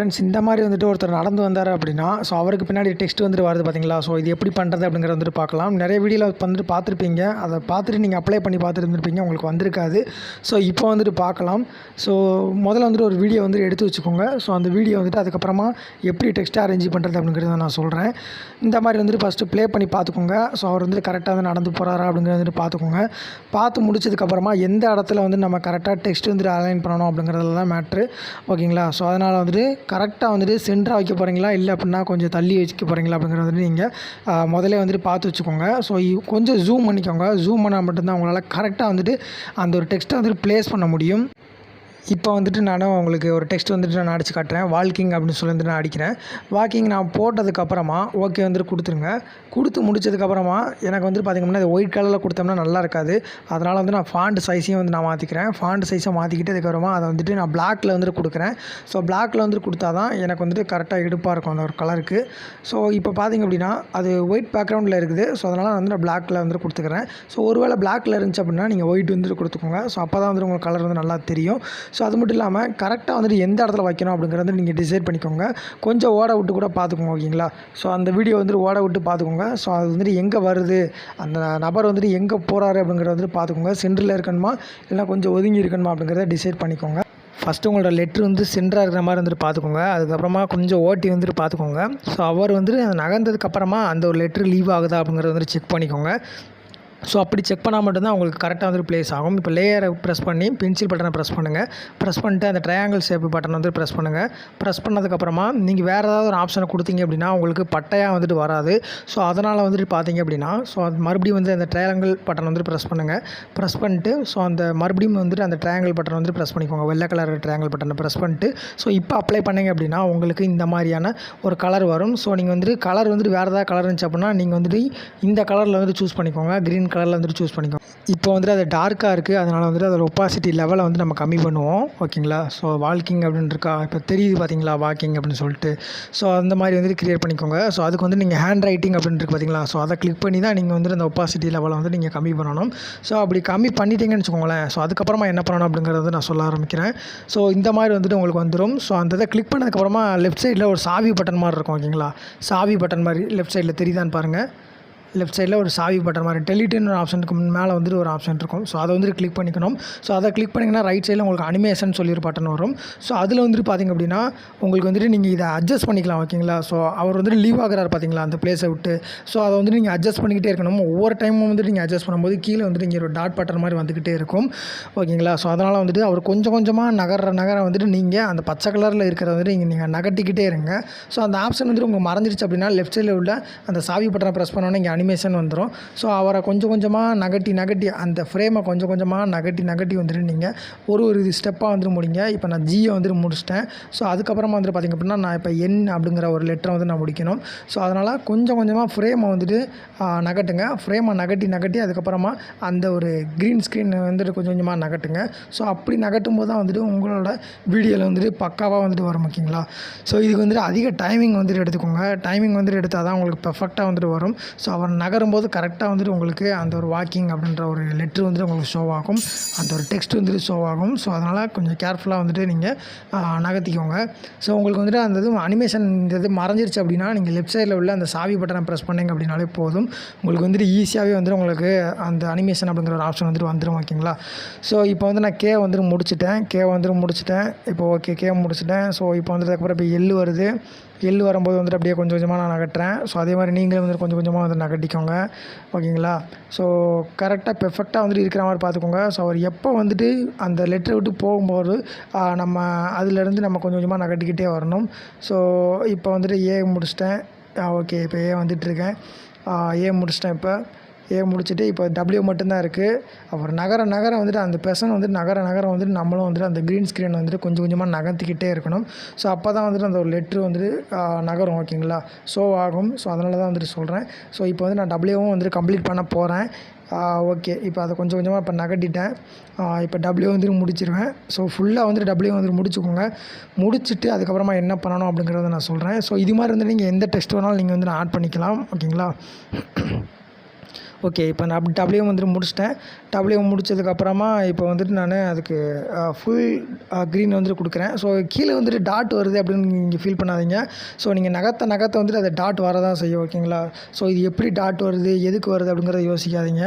Friends இந்த மாதிரி வந்துட்டு ஒருத்தர் நடந்து வந்தார் அப்படின்னா ஸோ அவருக்கு பின்னாடி டெக்ஸ்ட் வந்துட்டு வருது பார்த்தீங்களா. ஸோ இது எப்படி பண்ணுறது அப்படிங்கிறத வந்துட்டு பார்க்கலாம். நிறைய வீடியோவில் வந்துட்டு பார்த்துருப்பீங்க. அதை பார்த்துட்டு நீங்கள் அப்ளை பண்ணி பார்த்துருந்துருப்பீங்க, உங்களுக்கு வந்திருக்காது. ஸோ இப்போ வந்துட்டு பார்க்கலாம். ஸோ முதல்ல வந்துட்டு ஒரு வீடியோ வந்துட்டு எடுத்து வச்சுக்கோங்க. ஸோ அந்த வீடியோ வந்துட்டு அதுக்கப்புறமா எப்படி டெக்ஸ்ட்டை அரேஞ்ச் பண்ணுறது அப்படிங்கிறத நான் சொல்கிறேன். இந்த மாதிரி வந்துட்டு ஃபஸ்ட்டு ப்ளே பண்ணி பார்த்துக்கோங்க. ஸோ அவர் வந்துட்டு கரெக்டாக வந்து நடந்து போகிறாரா அப்படிங்கிறத வந்துட்டு பார்த்துக்கோங்க. பார்த்து முடிச்சதுக்கப்புறமா எந்த இடத்துல வந்து நம்ம கரெக்டாக டெக்ஸ்ட் வந்துட்டு அலைன் பண்ணணும் அப்படிங்கிறதுல தான் மேட்ரு. ஓகேங்களா. ஸோ அதனால் வந்துட்டு கரெக்டாக வந்துட்டு சென்டராக வைக்க போகிறீங்களா இல்லை அப்படின்னா கொஞ்சம் தள்ளி வைக்க போகிறீங்களா அப்படிங்கிறத வந்துட்டு நீங்கள் முதல்ல வந்துட்டு பார்த்து வச்சுக்கோங்க. ஸோ கொஞ்சம் ஜூம் பண்ணிக்கோங்க. ஜூம் பண்ணால் மட்டும்தான் உங்களால் கரெக்டாக வந்துட்டு அந்த ஒரு டெக்ஸ்ட்டை வந்துட்டு ப்ளேஸ் பண்ண முடியும். இப்போ வந்துட்டு நானும் உங்களுக்கு ஒரு டெக்ஸ்ட் வந்துட்டு நான் அடித்து காட்டுறேன். வாக்கிங் அப்படின்னு சொல்லி வந்துட்டு நான் அடிக்கிறேன். வாக்கிங் நான் போட்டதுக்கப்புறமா ஓகே வந்துட்டு கொடுத்துருங்க. கொடுத்து முடிச்சதுக்கப்புறமா எனக்கு வந்துட்டு பார்த்திங்கன்னா இது ஒயிட் கலரில் கொடுத்தோம்னா நல்லா இருக்காது. அதனால் வந்து நான் ஃபாண்ட் சைஸையும் வந்து நான் மாற்றிக்கிறேன். ஃபாண்ட் சைஸை மாற்றிக்கிட்டு அதுக்கப்புறமா அதை வந்துட்டு நான் பிளாக்கில் வந்துட்டு கொடுக்குறேன். ஸோ பிளாக்கில் வந்துட்டு கொடுத்தா தான் எனக்கு வந்துட்டு கரெக்டாக எடுப்பாக இருக்கும் அந்த ஒரு கலருக்கு. ஸோ இப்போ பார்த்திங்க அப்படின்னா அது ஒயிட் பேக்ரவுண்டில் இருக்குது. ஸோ அதனால் வந்து நான் பிளாக்கில் வந்துட்டு கொடுத்துக்கிறேன். ஸோ ஒருவேளை பிளாக்கில் இருந்துச்சு அப்படின்னா நீங்கள் ஒயிட் வந்துட்டு கொடுத்துக்கோங்க. ஸோ அப்போ தான் வந்துட்டு உங்களுக்கு கலர் வந்து நல்லா தெரியும். ஸோ அது மட்டும் இல்லாமல் கரெக்டாக வந்துட்டு எந்த இடத்துல வைக்கணும் அப்படிங்கிறத நீங்கள் டிசைட் பண்ணிக்கோங்க. கொஞ்சம் ஓட விட்டு கூட பார்த்துக்கோங்க. ஓகேங்களா. ஸோ அந்த வீடியோ வந்துட்டு ஓட விட்டு பார்த்துக்கோங்க. ஸோ அது வந்துட்டு எங்கே வருது, அந்த நபர் வந்துட்டு எங்கே போகிறாரு அப்படிங்கிறத வந்துட்டு பார்த்துக்கோங்க. சென்டரில் இருக்கணுமா இல்லைனா கொஞ்சம் ஒதுங்கி இருக்கணுமா அப்படிங்கிறத டிசைட் பண்ணிக்கோங்க. ஃபஸ்ட்டு உங்களோட லெட்ரு வந்து சென்டராக இருக்கிற மாதிரி வந்துட்டு பார்த்துக்கோங்க. அதுக்கப்புறமா கொஞ்சம் ஓட்டி வந்துட்டு பார்த்துக்கோங்க. ஸோ அவர் வந்துட்டு நகர்ந்ததுக்கப்புறமா அந்த ஒரு லெட்ரு லீவ் ஆகுதா அப்படிங்கிறத வந்துட்டு செக் பண்ணிக்கோங்க. ஸோ அப்படி செக் பண்ணால் மட்டும்தான் உங்களுக்கு கரெக்டாக வந்துட்டு ப்ளேஸ் ஆகும். இப்போ லேயரை ப்ரெஸ் பண்ணி பென்சில் பட்டனை ப்ரெஸ் பண்ணுங்கள். ப்ரெஸ் பண்ணிட்டு அந்த ட்ரையாங்கிள் ஷேப் பட்டன் வந்து ப்ரெஸ் பண்ணுங்கள். ப்ரெஸ் பண்ணதுக்கப்புறமா நீங்கள் வேறு ஏதாவது ஒரு ஆப்ஷனை கொடுத்தீங்க அப்படின்னா உங்களுக்கு பட்டையாக வந்துட்டு வராது. ஸோ அதனால் வந்துட்டு பார்த்தீங்க அப்படின்னா ஸோ அது மறுபடியும் வந்து அந்த ட்ரையாங்கிள் பட்டன் வந்து ப்ரெஸ் பண்ணுங்கள். ப்ரெஸ் பண்ணிட்டு ஸோ அந்த மறுபடியும் வந்துட்டு அந்த ட்ரையாங்கிள் பட்டன் வந்து ப்ரெஸ் பண்ணிக்கோங்க. வெள்ளை கலர் ட்ரையாங்கிள் பட்டனை ப்ரெஸ் பண்ணிட்டு ஸோ இப்போ அப்ளை பண்ணிங்க அப்படின்னா உங்களுக்கு இந்த மாதிரியான ஒரு கலர் வரும். ஸோ நீங்கள் வந்துட்டு கலர் வந்துட்டு வேறு ஏதாவது கலர் இருந்துச்சு அப்படின்னா நீங்கள் வந்துட்டு இந்த கலரில் வந்துட்டு சூஸ் பண்ணிக்கோங்க. க்ரீன் கலரில் வந்துட்டு சூஸ் பண்ணிக்கோங்க. இப்போ வந்துட்டு அது டார்க்காக இருக்குது. அதனால் வந்துட்டு அதோட ஒப்பாசிட்டி லெவலை வந்து நம்ம கம்மி பண்ணுவோம். ஓகேங்களா. ஸோ வாக்கிங் அப்படின்னு இருக்கா, இப்போ தெரியுது பார்த்தீங்களா வாக்கிங் அப்படின்னு சொல்லிட்டு. ஸோ அந்த மாதிரி வந்துட்டு க்ரியேட் பண்ணிக்கோங்க. ஸோ அதுக்கு வந்து நீங்கள் ஹேண்ட் ரைட்டிங் அப்படின்னு இருக்குது பார்த்தீங்களா. ஸோ அதை கிளிக் பண்ணி தான் நீங்கள் வந்துட்டு அந்த ஒப்பாசிட்டி லெவலை வந்து நீங்கள் கம்மி பண்ணணும். ஸோ அப்படி கம்மி பண்ணிட்டீங்கன்னு வச்சுக்கோங்களேன். ஸோ அதுக்கப்புறமா என்ன பண்ணணும் அப்படிங்கிறத நான் சொல்ல ஆரம்பிக்கிறேன். ஸோ இந்த மாதிரி வந்துட்டு உங்களுக்கு வந்துடும். ஸோ அந்த இதை கிளிக் பண்ணதுக்கப்புறமா லெஃப்ட் சைடில் ஒரு சாவி பட்டன் மாதிரி இருக்கும். ஓகேங்களா. சாவி பட்டன் மாதிரி லெஃப்ட் சைடில் தெரியுதான்னு பாருங்கள். லெஃப்ட் சைடில் ஒரு சாவி பட்டன் மாதிரி டெலிட்டுன்னு ஒரு ஆப்ஷனுக்கு மேலே வந்துட்டு ஒரு ஆப்ஷன் இருக்கும். ஸோ அதை வந்துட்டு கிளிக் பண்ணிக்கணும். ஸோ அதை கிளிக் பண்ணிங்கன்னா ரைட் சைடில் உங்களுக்கு அனிமேஷன் சொல்லி ஒரு பட்டன் வரும். ஸோ அதில் வந்துட்டு பார்த்திங்க அப்படின்னா உங்களுக்கு வந்துட்டு நீங்கள் இதை அட்ஜஸ்ட் பண்ணிக்கலாம். ஓகேங்களா. ஸோ அவர் வந்துட்டு லீவ் ஆகிறார் பார்த்தீங்களா அந்த பிளேஸை விட்டு. ஸோ அதை வந்துட்டு நீங்கள் அட்ஜஸ்ட் பண்ணிக்கிட்டே இருக்கணும். ஒவ்வொரு டைமும் வந்துட்டு நீங்கள் அட்ஜஸ்ட் பண்ணும்போது கீழே வந்துட்டு இங்கே ஒரு டாட் பட்டன் மாதிரி வந்துக்கிட்டே இருக்கும். ஓகேங்களா. ஸோ அதனால் வந்துட்டு அவர் கொஞ்சம் கொஞ்சமாக நகர வந்துட்டு நீங்கள் அந்த பச்சை கலரில் இருக்கிறத வந்துட்டு நீங்கள் நகட்டிக்கிட்டே இருங்க. ஸோ அந்த ஆப்ஷன் வந்துட்டு உங்களுக்கு மறைஞ்சிருச்சு அப்படின்னா லெஃப்ட் சைடில் உள்ள அந்த சாவி பட்டனை ப்ரெஸ் பண்ணோன்னே இங்கே அனிமேஷன் வந்துடும். ஸோ அவரை கொஞ்சம் கொஞ்சமாக நகட்டி அந்த ஃப்ரேமை கொஞ்சம் கொஞ்சமாக நகட்டி வந்துட்டு நீங்கள் ஒரு ஸ்டெப்பாக வந்துட்டு முடிங்க. இப்போ நான் ஜியை வந்துட்டு முடிச்சிட்டேன். ஸோ அதுக்கப்புறமா வந்துட்டு பார்த்திங்க அப்படின்னா நான் இப்போ என் அப்படிங்கிற ஒரு லெட்டரை வந்து நான் முடிக்கணும். ஸோ அதனால் கொஞ்சம் கொஞ்சமாக ஃப்ரேமை வந்துட்டு நகட்டுங்க. ஃப்ரேமை நகட்டி அதுக்கப்புறமா அந்த ஒரு க்ரீன் ஸ்க்ரீன் வந்துட்டு கொஞ்சம் கொஞ்சமாக நகட்டுங்க. ஸோ அப்படி நகட்டும் போது தான் வந்துட்டு உங்களோட வீடியோவில் வந்துட்டு பக்காவாக வந்துட்டு வரும். ஓகேங்களா. ஸோ இதுக்கு வந்துட்டு அதிக டைமிங் வந்துட்டு எடுத்துக்கோங்க. டைமிங் வந்துட்டு எடுத்தால் தான் உங்களுக்கு பெர்ஃபெக்டாக வந்துட்டு வரும். ஸோ அவர் நகரும்போது கரெக்டாக வந்துட்டு உங்களுக்கு அந்த ஒரு வாக்கிங் அப்படின்ற ஒரு லெட்ரு வந்துட்டு உங்களுக்கு ஷோ ஆகும். அந்த ஒரு டெக்ஸ்ட் வந்துட்டு ஷோ ஆகும். ஸோ அதனால் கொஞ்சம் கேர்ஃபுல்லாக வந்துட்டு நீங்கள் நகர்த்திக்கோங்க. ஸோ உங்களுக்கு வந்துட்டு அந்த இது அனிமேஷன் இந்த இது மறைஞ்சிருச்சு அப்படின்னா நீங்கள் லெஃப்ட் சைடில் உள்ள அந்த சாவி பட்டனை ப்ரெஸ் பண்ணிங்க அப்படின்னாலே போதும். உங்களுக்கு வந்துட்டு ஈஸியாகவே வந்துட்டு உங்களுக்கு அந்த அனிமேஷன் அப்படிங்கிற ஒரு ஆப்ஷன் வந்துட்டு வந்துடும். ஓகேங்களா. ஸோ இப்போ வந்து நான் கே வந்துட்டு முடிச்சிட்டேன். இப்போ ஓகே கே முடிச்சிட்டேன். ஸோ இப்போ வந்துட்டு அதுக்கப்புறம் இப்போ எள்ளு வருது. எள்ளு வரும்போது வந்துட்டு அப்படியே கொஞ்சம் கொஞ்சமாக நான் நகட்டுறேன். ஸோ அதே மாதிரி நீங்களே வந்துட்டு கொஞ்சம் கொஞ்சமாக வந்து நகட்டிக்கோங்க. ஓகேங்களா. ஸோ கரெக்டாக பெர்ஃபெக்டாக வந்துட்டு இருக்கிற மாதிரி பார்த்துக்கோங்க. ஸோ அவர் எப்போ வந்துட்டு அந்த லெட்டரை விட்டு போகும்போது நம்ம அதிலேருந்து நம்ம கொஞ்சம் கொஞ்சமாக நகட்டிக்கிட்டே வரணும். ஸோ இப்போ வந்துட்டு ஏ முடிச்சிட்டேன். ஓகே இப்போ ஏ வந்துட்டுருக்கேன். ஏ முடிச்சிட்டேன். இப்போ ஏ முடிச்சுட்டு இப்போ டபிள்யூ மட்டும்தான் இருக்குது. அப்புறம் நகர வந்துட்டு அந்த பெர்சன் வந்துட்டு நகர வந்துட்டு நம்மளும் வந்துட்டு அந்த க்ரீன் ஸ்க்ரீன் வந்துட்டு கொஞ்சம் கொஞ்சமாக நகர்த்திக்கிட்டே இருக்கணும். ஸோ அப்போ தான் வந்துட்டு அந்த ஒரு லெட்ரு வந்துட்டு நகரும். ஓகேங்களா. ஷோ ஆகும். ஸோ அதனால தான் வந்துட்டு சொல்கிறேன். ஸோ இப்போ வந்து நான் டபிள்யூவும் வந்துட்டு கம்ப்ளீட் பண்ண போகிறேன். ஓகே இப்போ அதை கொஞ்சம் கொஞ்சமாக இப்போ நகட்டிட்டேன். இப்போ டபிள்யூ வந்துட்டு முடிச்சிருவேன். ஸோ ஃபுல்லாக வந்துட்டு டபிள்யூ வந்துட்டு முடிச்சுக்கோங்க. முடிச்சுட்டு அதுக்கப்புறமா என்ன பண்ணணும் அப்படிங்கிறத நான் சொல்கிறேன். ஸோ இது மாதிரி வந்து நீங்கள் எந்த டெக்ஸ்ட் வேணாலும் நீங்கள் வந்து ஆட் பண்ணிக்கலாம். ஓகேங்களா. ஓகே. இப்போ நான் டபிள்யூஎம் வந்துட்டு முடிச்சிட்டேன். டபிள்யூஎம் முடிச்சதுக்கப்புறமா இப்போ வந்துட்டு நான் அதுக்கு ஃபுல் க்ரீன் வந்துட்டு கொடுக்குறேன். ஸோ கீழே வந்துட்டு டாட் வருது அப்படின்னு நீங்கள் ஃபீல் பண்ணாதீங்க. ஸோ நீங்கள் நகர்த்த வந்துட்டு அது டாட் வரதான் செய்யும். ஓகேங்களா? ஸோ இது எப்படி டாட் வருது, எதுக்கு வருது அப்படிங்கிறத யோசிக்காதீங்க.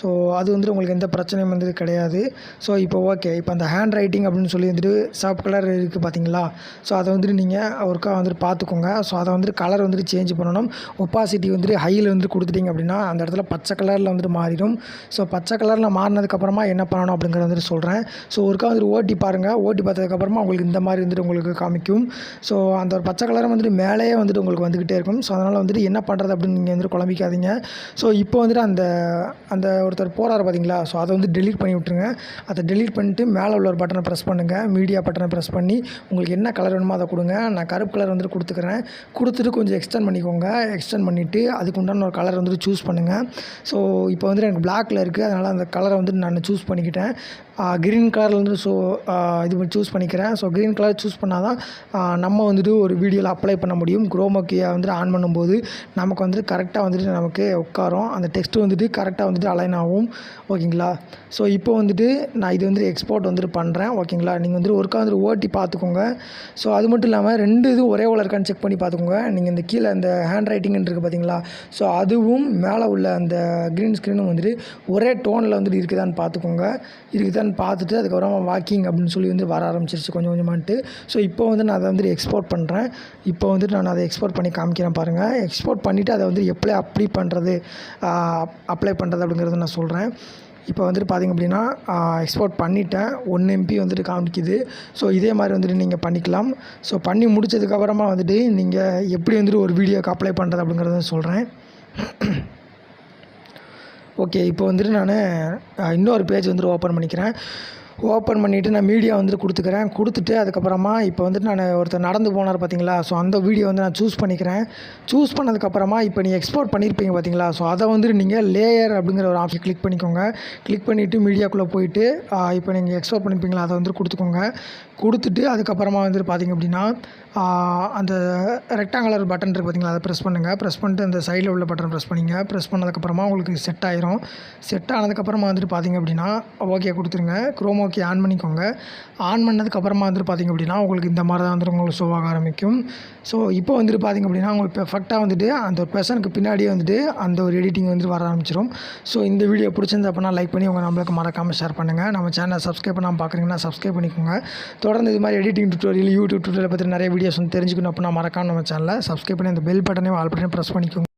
ஸோ அது வந்துட்டு உங்களுக்கு எந்த பிரச்சனையும் வந்துட்டு கிடையாது. ஸோ இப்போ ஓகே. இப்போ அந்த ஹேண்ட் ரைட்டிங் அப்படின்னு சொல்லி வந்துட்டு சிவப்பு கலர் இருக்குது பார்த்தீங்களா? ஸோ அதை வந்துட்டு நீங்கள் ஒருக்கா வந்துட்டு பார்த்துக்கோங்க. ஸோ அதை வந்துட்டு கலர் வந்துட்டு சேஞ்ச் பண்ணணும். ஒப்பாசிட்டி வந்துட்டு ஹையில் வந்துட்டு கொடுத்துட்டிங்க அப்படின்னா அந்த இடத்துல பச்சை கலரில் வந்துட்டு மாறிடும். ஸோ பச்சை கலரில் மாறினதுக்கப்புறமா என்ன பண்ணணும் அப்படிங்கிறத வந்துட்டு சொல்கிறேன். ஸோ ஒருக்கா வந்துட்டு ஓட்டி பாருங்கள். ஓட்டி பார்த்ததுக்கப்புறமா உங்களுக்கு இந்த மாதிரி வந்துட்டு உங்களுக்கு காமிக்கும். ஸோ அந்த ஒரு பச்சை கலரை வந்துட்டு மேலேயே வந்துட்டு உங்களுக்கு வந்துக்கிட்டே இருக்கும். ஸோ அதனால் வந்துட்டு என்ன பண்ணுறது அப்படின்னு நீங்கள் வந்துட்டு குழம்பிக்காதீங்க. ஸோ இப்போ வந்துட்டு அந்த அந்த ஒருத்தர் போகிறாரு பார்த்தீங்களா? ஸோ அதை வந்து டெலீட் பண்ணி விட்ருங்க. அதை டெலீட் பண்ணிட்டு மேலே உள்ள ஒரு பட்டனை ப்ரெஸ் பண்ணுங்கள். மீடியா பட்டனை ப்ரெஸ் பண்ணி உங்களுக்கு என்ன கலர் வேணுமோ அதை கொடுங்க. நான் கருப்பு கலர் வந்துட்டு கொடுத்துக்கிறேன். கொடுத்துட்டு கொஞ்சம் எக்ஸ்டெண்ட் பண்ணிக்கோங்க. எக்ஸ்டெண்ட் பண்ணிவிட்டு அதுக்கு உண்டான ஒரு கலர் வந்துட்டு சூஸ் பண்ணுங்கள். ஸோ இப்போ வந்துட்டு எனக்கு பிளாக்கில் இருக்குது. அதனால் அந்த கலரை வந்துட்டு நான் சூஸ் பண்ணிக்கிட்டேன். க்ரீன் கலரில் வந்துட்டு இது சூஸ் பண்ணிக்கிறேன். ஸோ க்ரீன் கலர் சூஸ் பண்ணால் தான் நம்ம வந்துட்டு ஒரு வீடியோவில் அப்ளை பண்ண முடியும். குரோமா கீயை வந்துட்டு ஆன் பண்ணும்போது நமக்கு வந்துட்டு கரெக்டாக வந்துட்டு நமக்கு உட்காரும். அந்த டெக்ஸ்ட்டு வந்துட்டு கரெக்டாக வந்துட்டு அலைன் ஆகும். ஓகேங்களா? ஸோ இப்போ வந்துட்டு நான் இது வந்துட்டு எக்ஸ்போர்ட் வந்துட்டு பண்ணுறேன். ஓகேங்களா? நீங்கள் வந்துட்டு ஒருக்கா வந்துட்டு ஓட்டி பார்த்துக்கோங்க. ஸோ அது மட்டும் இல்லாமல் 2 இதுவும் ஒரே போல் இருக்கான்னு செக் பண்ணி பார்த்துக்கோங்க. நீங்கள் இந்த கீழே அந்த ஹேண்ட் ரைட்டிங்னு இருக்குது பார்த்தீங்களா? ஸோ அதுவும் மேலே உள்ள அந்த க்ரீன் ஸ்க்ரீனும் வந்துட்டு ஒரே டோனில் வந்துட்டு இருக்குதான்னு பார்த்துக்கோங்க. இருக்குதான்னு பார்த்துட்டு அதுக்கப்புறமா வாக்கிங் அப்படின்னு சொல்லி வந்து வர ஆரம்பிச்சிருச்சு கொஞ்சம் கொஞ்சமான்ட்டு. ஸோ இப்போ வந்து நான் அதை வந்துட்டு எக்ஸ்போர்ட் பண்ணுறேன். இப்போ வந்துட்டு நான் அதை எக்ஸ்போர்ட் பண்ணி காமிக்கிறேன் பாருங்கள். எக்ஸ்போர்ட் பண்ணிவிட்டு அதை வந்து அப்ளை பண்ணுறது அப்படிங்கிறத நான் சொல்கிறேன். இப்போ வந்துட்டு பார்த்திங்க அப்படின்னா எக்ஸ்போர்ட் பண்ணிட்டேன். 1 MB வந்துட்டு காமிக்குது. ஸோ இதே மாதிரி வந்துட்டு நீங்கள் பண்ணிக்கலாம். ஸோ பண்ணி முடித்ததுக்கப்புறமா வந்துட்டு நீங்கள் எப்படி வந்துட்டு ஒரு வீடியோக்கு அப்ளை பண்ணுறது அப்படிங்கிறத சொல்கிறேன். ஓகே. இப்போ வந்துட்டு நான் இன்னொரு பேஜ் வந்துட்டு ஓப்பன் பண்ணிக்கிறேன். ஓப்பன் பண்ணிவிட்டு நான் மீடியா வந்துட்டு கொடுத்துக்கிறேன். கொடுத்துட்டு அதுக்கப்புறமா இப்போ வந்துட்டு நான் ஒருத்தர் நடந்து போனார் பார்த்தீங்களா? ஸோ அந்த வீடியோ வந்து நான் சூஸ் பண்ணிக்கிறேன். சூஸ் பண்ணதுக்கப்புறமா இப்போ நீங்கள் எக்ஸ்போர்ட் பண்ணியிருப்பீங்க பார்த்தீங்களா? ஸோ அதை வந்துட்டு நீங்கள் லேயர் அப்படிங்கிற ஒரு ஆப்ஷன் கிளிக் பண்ணிக்கோங்க. கிளிக் பண்ணிவிட்டு மீடியாக்குள்ளே போயிட்டு இப்போ நீங்கள் எக்ஸ்போர்ட் பண்ணியிருப்பீங்களா அதை வந்துட்டு கொடுத்துக்கோங்க. கொடுத்துட்டு அதுக்கப்புறமா வந்துட்டு பார்த்திங்க அப்படின்னா அந்த ரெக்டாங்குலர் பட்டன் இருக்குது பார்த்தீங்களா? அதை ப்ரெஸ் பண்ணுங்கள். ப்ரெஸ் பண்ணிட்டு அந்த சைடில் உள்ள பட்டன் ப்ரெஸ் பண்ணிங்க. ப்ரெஸ் பண்ணதுக்கப்புறமா உங்களுக்கு செட் ஆயிரும். செட் ஆனதுக்கப்புறமா வந்துட்டு பார்த்திங்க அப்படின்னா ஓகே கொடுத்துருங்க. குரோமா கீ ஆன் பண்ணிக்கோங்க. ஆன் பண்ணதுக்கப்புறமா வந்துட்டு பார்த்திங்க அப்படின்னா உங்களுக்கு இந்த மாதிரி தான் வந்துட்டு உங்களுக்கு ஷோ ஆக ஆரம்பிக்கும். ஸோ இப்போ வந்துட்டு பார்த்திங்க அப்படின்னா உங்களுக்கு பெர்ஃபெக்டாக வந்துட்டு அந்த பர்சனுக்கு பின்னாடியே வந்துட்டு அந்த ஒரு எடிட்டிங் வந்துட்டு வர ஆரம்பிச்சிடும். ஸோ இந்த வீடியோ பிடிச்சிருந்து அப்படின்னா லைக் பண்ணி உங்கள் நம்மளுக்கு மறக்காமல் ஷேர் பண்ணுங்கள். நம்ம சேனலை சப்ஸ்கிரைப் பண்ணாமல் பார்க்குறீங்கன்னா சப்ஸ்கிரைப் பண்ணிக்கோங்க. தொடர்ந்து இது மாதிரி எடிட்டிங் டுட்டோரியல், யூடியூப் டுட்டோரியல் பற்றி நிறைய வீடியோஸ் வந்து தெரிஞ்சுக்கணும் அப்படின்னா மறக்காம நம்ம சேனலை சப்ஸ்கிரைப் பண்ணி அந்த பெல் பட்டனையும் ஆல் பட்டனையும் ப்ரெஸ் பண்ணிக்கோங்க.